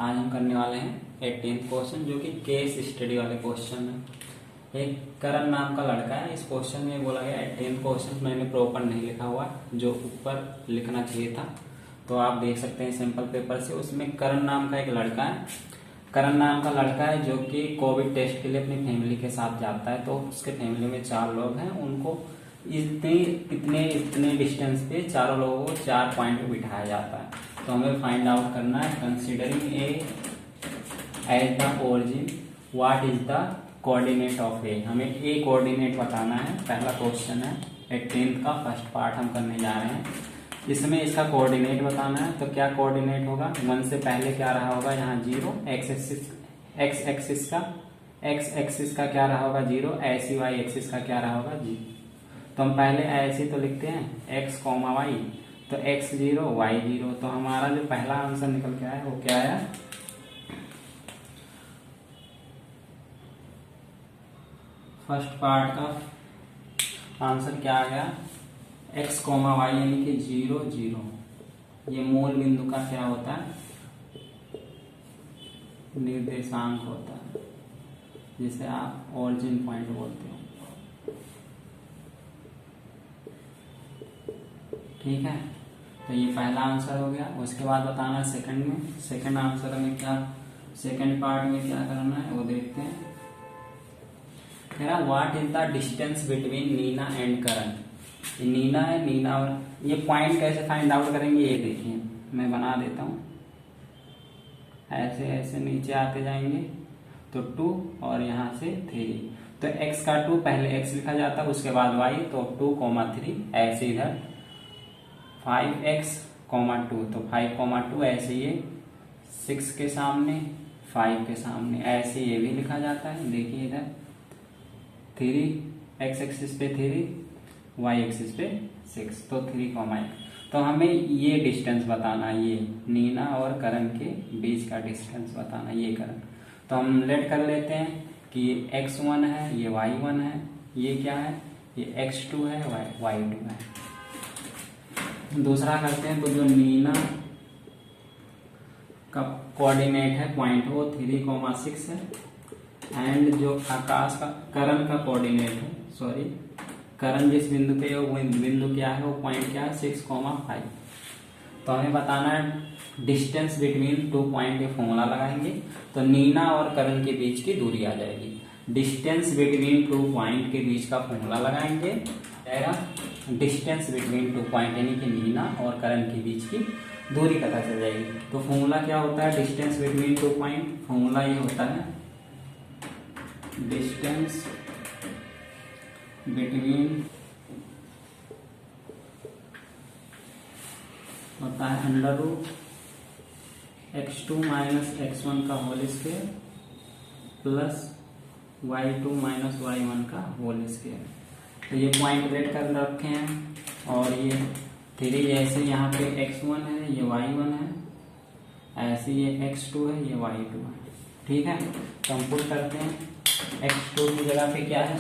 आज हम करने वाले हैं 18th क्वेश्चन, जो कि केस स्टडी वाले क्वेश्चन है। एक करण नाम का लड़का है। इस क्वेश्चन में बोला गया 18th क्वेश्चन मैंने प्रॉपर नहीं लिखा हुआ, जो ऊपर लिखना चाहिए था, तो आप देख सकते हैं सैंपल पेपर से। उसमें करण नाम का एक लड़का है। करण नाम का लड़का है जो कि कोविड टेस्ट के लिए अपनी फैमिली के साथ जाता है। तो उसके फैमिली में 4 लोग हैं। उनको इतने डिस्टेंस पे चारों लोगों को 4 पॉइंट पे बिठाया जाता है। तो हमें फाइंड आउट करना है considering A as the origin what is the coordinate of A. हमें ए कोऑर्डिनेट बताना है। पहला क्वेश्चन है 18th का फर्स्ट पार्ट हम करने जा रहे हैं। इसमें इसका कोऑर्डिनेट बताना है। तो क्या कोऑर्डिनेट होगा, 1 से पहले क्या रहा होगा, यहाँ 0, एक्स एक्सिस का क्या रहा होगा 0, ऐसी वाई एक्सिस का क्या रहा होगा 0। तो हम पहले ऐसे तो लिखते हैं x, y, तो x 0 y 0। तो हमारा जो पहला आंसर निकल के आया वो क्या आया, फर्स्ट पार्ट का आंसर क्या आ गया, x, y यानी कि 0 0। ये मूल बिंदु का क्या होता है, निर्देशांक होता है, जिसे आप ओरिजिन पॉइंट बोलते हो। ठीक है, तो ये पहला आंसर हो गया। उसके बाद बताना सेकंड में, सेकंड आंसर में क्या, सेकंड पार्ट में क्या करना है वो देखते हैं। कह रहा what is the distance between Neena and Karan. ये नीना है, नीना और ये पॉइंट कैसे फाइंड आउट करेंगे ये देखिए, मैं बना देता हूँ। ऐसे ऐसे नीचे आते जाएंगे तो 2 और यहाँ से 3। तो x का 2 पहले x लिखा जाता है, उसके बाद y, तो 2, 3 ऐसे इधर 5x, 2, तो 5, 2 ऐसे ये 6 के सामने 5 के सामने ऐसे ये भी लिखा जाता है। देखिए इधर 3 x एक्सिस पे 3, y एक्सिस पे 6, तो 3, 1। तो हमें ये डिस्टेंस बताना, ये नीना और करण के बीच का डिस्टेंस बताना, ये करण। तो हम लेट कर लेते हैं कि ये x1 है, ये y1 है, ये क्या है, ये x2 है, y2 है। दूसरा करते हैं, तो जो नीना का कोऑर्डिनेट है पॉइंट वो 3, 6 है। एंड जो आकाश का करण का कोऑर्डिनेट है, सॉरी करण जिस बिंदु पे है वो बिंदु क्या है, वो पॉइंट क्या है 6, 5। तो हमें बताना है डिस्टेंस बिटवीन 2 पॉइंट के फॉर्मूला लगाएंगे। तो नीना और करण के बीच की दूरी आ जाएगी। डिस्टेंस बिटवीन 2 पॉइंट के बीच का फॉर्मूला लगाएंगे, डिस्टेंस बिटवीन 2 पॉइंट यानी कि नीना और करण के बीच की दूरी पता चल जाएगी। तो फॉर्मूला क्या होता है डिस्टेंस बिटवीन 2 पॉइंट, फॉर्मूला ये होता है डिस्टेंस बिटवीन होता है √x2 - x1 का whole square plus y2 - y1 का होल स्क्वायर। तो ये पॉइंट रेड कर रखे हैं, और ये 3 जैसे यहाँ पे x1 है, ये y1 है, ऐसे ये x2 है, ये y2 है। ठीक है, तो हम पुट करते हैं x2 की जगह पे क्या है,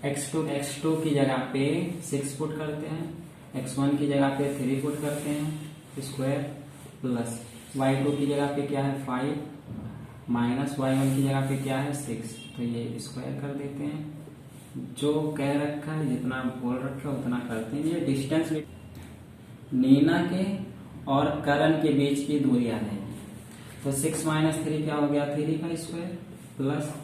x2 की जगह पे 6 पुट करते हैं, x1 की जगह पे 3 पुट करते हैं स्क्वायर, प्लस y2 की जगह पे क्या है 5 माइनस y1 की जगह पे क्या है 6। तो ये स्क्वायर कर देते हैं। जो कह रखा है जितना बोल रखा है उतना करते हैं। ये डिस्टेंस नीना के और करण के बीच की दूरी आ जाएगी। तो 6 - 3 क्या हो गया, 3 का स्क्वायर, प्लस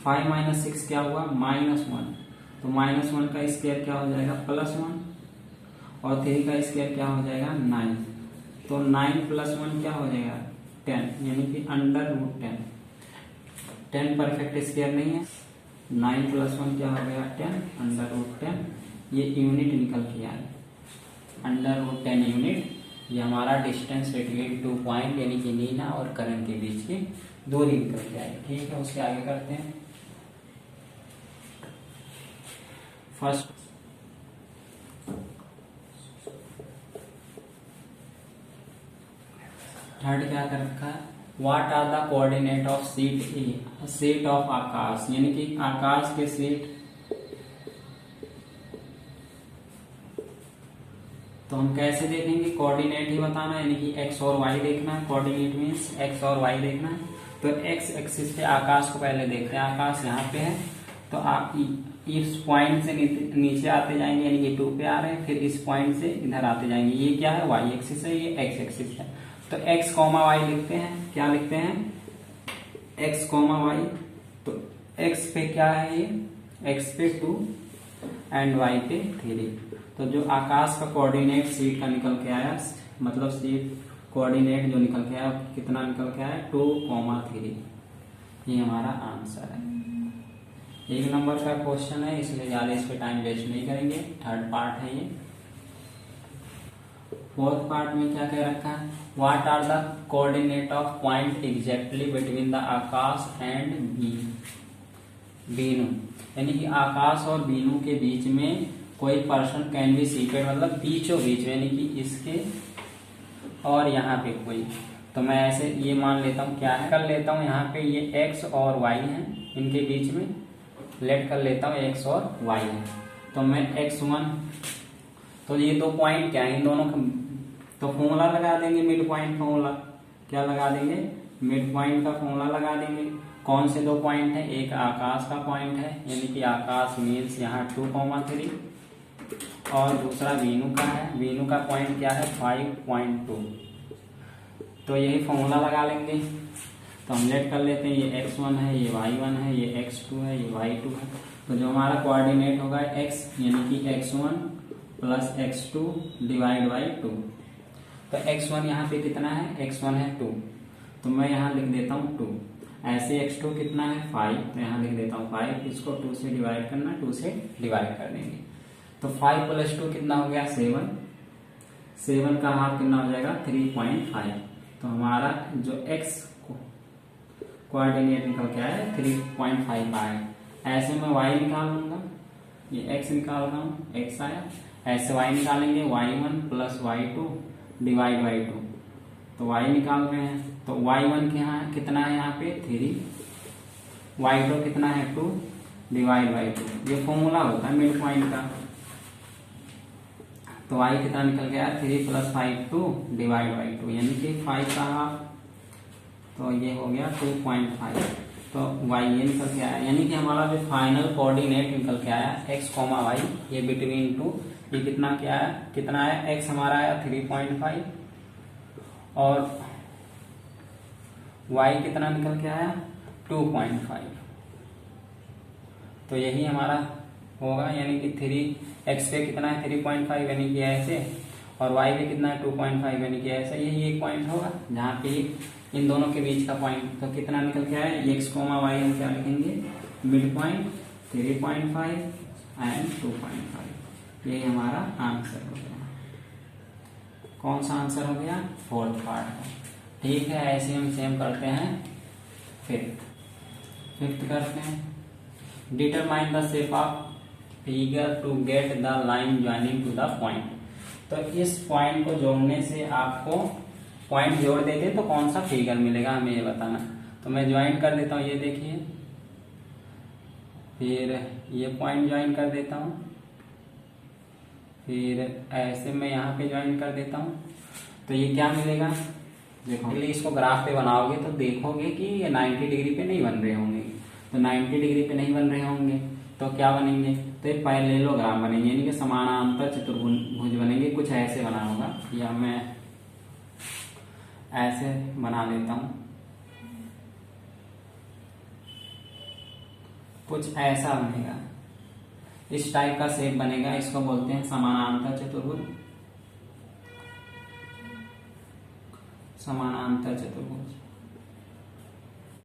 5 - 6 क्या हुआ -1। तो -1 का स्क्वायर क्या हो जाएगा +1, और 3 का स्क्वायर क्या हो जाएगा 9। तो 9 + 1 क्या हो जाएगा 10, यानी कि √10। 10 परफेक्ट स्क्वायर नहीं है, 9 + 1 क्या हो गया 10, √10। ये यूनिट निकल के आए, √10 यूनिट। ये हमारा डिस्टेंस बिटवीन 2 पॉइंट यानी कि नीना और करण के बीच की दूरी निकल के आए। ठीक है, उसके आगे करते हैं। फर्स्ट थर्ड क्या कर रखा है, what are the coordinate of seat A, seat of Aakash यानी कि आकाश के सीट तो हम कैसे देखेंगे, कोऑर्डिनेट ही बताना है, यानी कि एक्स और वाई देखना है। कोऑर्डिनेट मीन्स एक्स और वाई देखना है। तो एक्स एक्सिस पे आकाश को पहले देखते हैं। आकाश यहाँ पे है, तो आप इस पॉइंट से नीचे आते जाएंगे, यानी कि 2 पे आ रहे हैं, फिर इस पॉइंट से इधर आते जाएंगे। ये क्या है, वाई एक्सिस है, ये एक्स एक्सिस है। तो एक्स कॉमा वाई लिखते हैं। क्या लिखते हैं, एक्स कॉमा वाई। तो एक्स पे क्या है, ये एक्स पे 2 एंड वाई पे 3। तो जो आकाश का कोऑर्डिनेट शीट का निकल के आया, मतलब शीट कोऑर्डिनेट जो निकल के आया, कितना निकल के आया, 2,3। ये हमारा आंसर है। 1 नंबर का क्वेश्चन है, इसलिए ज्यादा इस पे टाइम वेस्ट नहीं करेंगे। थर्ड पार्ट है ये। फोर्थ पार्ट में क्या कह रखा है, what are the coordinate of point exactly between the Akash and Binu. यानी कि आकाश और बीनू के बीच में कोई पर्सन कैन बी सीटेड, मतलब बीचों बीच, यानी कि इसके और यहाँ पे कोई। तो मैं ऐसे ये मान लेता हूँ, क्या है कर लेता हूँ, यहाँ पे ये एक्स और वाई है, इनके बीच में लेट कर लेता हूँ एक्स और वाई है। तो मैं x1, तो ये 2 पॉइंट क्या है, इन दोनों का तो फॉर्मूला लगा देंगे, मिड पॉइंट फॉर्मूला। क्या लगा देंगे, मिड पॉइंट का फॉर्मूला लगा देंगे। कौन से 2 पॉइंट है, एक आकाश का पॉइंट है, यानी कि आकाश मीन्स यहाँ 2,3, और दूसरा वीनू का है। वीनू का पॉइंट क्या है, 5.2। तो यही फॉर्मूला लगा लेंगे। तो हम लेट कर लेते हैं, ये x1 है, ये y1 है, ये x2 है, ये y2 है। तो जो हमारा कोऑर्डिनेट होगा x, यानी कि x1 plus x2 divide by 2। तो x1 यहाँ पे कितना है, x1 है 2, तो मैं यहाँ लिख देता हूँ 2। ऐसे x2 कितना है 5, तो यहाँ लिख देता हूँ 5। इसको 2 से डिवाइड करना, 2 से डिवाइड कर देंगे। तो 5 + 2 कितना हो गया, 7। 7 का हाफ कितना हो जाएगा, 3.5। तो हमारा जो x कोऑर्डिनेट निकल के आया 3.5 आया। ऐसे में y निकाल लूंगा, ये x निकाल रहा हूँ, x आया। ऐसे y निकालेंगे, y1 plus y2 divide by 2। तो y निकाल रहे हैं, तो y1 के यहाँ कितना है, यहाँ पे 3, y2 कितना है 2 डिवाइड बाई 2। ये फॉर्मूला होता है मिड पॉइंट का। तो y कितना निकल गया, 3 + 5 2 डिवाइड बाई 2, यानी कि 5 का हाफ, तो ये हो गया 2.5। तो y ये निकल के आया, यानी कि हमारा जो फाइनल कोऑर्डिनेट निकल के आया x, y, ये बिटवीन 2, ये कितना क्या है, कितना है, x हमारा आया 3.5 और y कितना निकल के आया 2.5। तो यही हमारा होगा, यानी कि 3x पे कितना है 3.5, यानी कि ऐसे, और y पे कितना है 2.5, यानी कि ऐसा। यही एक पॉइंट होगा जहाँ पे इन दोनों के बीच का पॉइंट। तो कितना निकल के आया, x, y हम क्या लिखेंगे, मिड पॉइंट 3.5 एंड 2.5। यही हमारा आंसर हो गया। कौन सा आंसर हो गया, फोर्थ पार्ट का। ठीक है, ऐसे हम सेम करते हैं फिफ्थ करते हैं। Determine the shape of figure to get the line joining to the point. तो इस पॉइंट को जोड़ने से आपको, पॉइंट जोड़ देते तो कौन सा फिगर मिलेगा, हमें ये बताना। तो मैं ज्वाइन कर देता हूँ, ये देखिए, फिर ये पॉइंट ज्वाइन कर देता हूँ, फिर ऐसे मैं यहाँ पे ज्वाइन कर देता हूँ। तो ये क्या मिलेगा, देखो इसको ग्राफ पे बनाओगे तो देखोगे कि ये 90 डिग्री पे नहीं बन रहे होंगे। तो 90 डिग्री पे नहीं बन रहे होंगे तो क्या बनेंगे, तो ये पैरेललोग्राम बनेंगे, यानी कि समानांतर चतुर्भुज बनेंगे। कुछ ऐसे बना होगा, या मैं ऐसे बना लेता हूं, कुछ ऐसा बनेगा, इस टाइप का शेप बनेगा। इसको बोलते हैं समानांतर चतुर्भुज, समानांतर चतुर्भुज।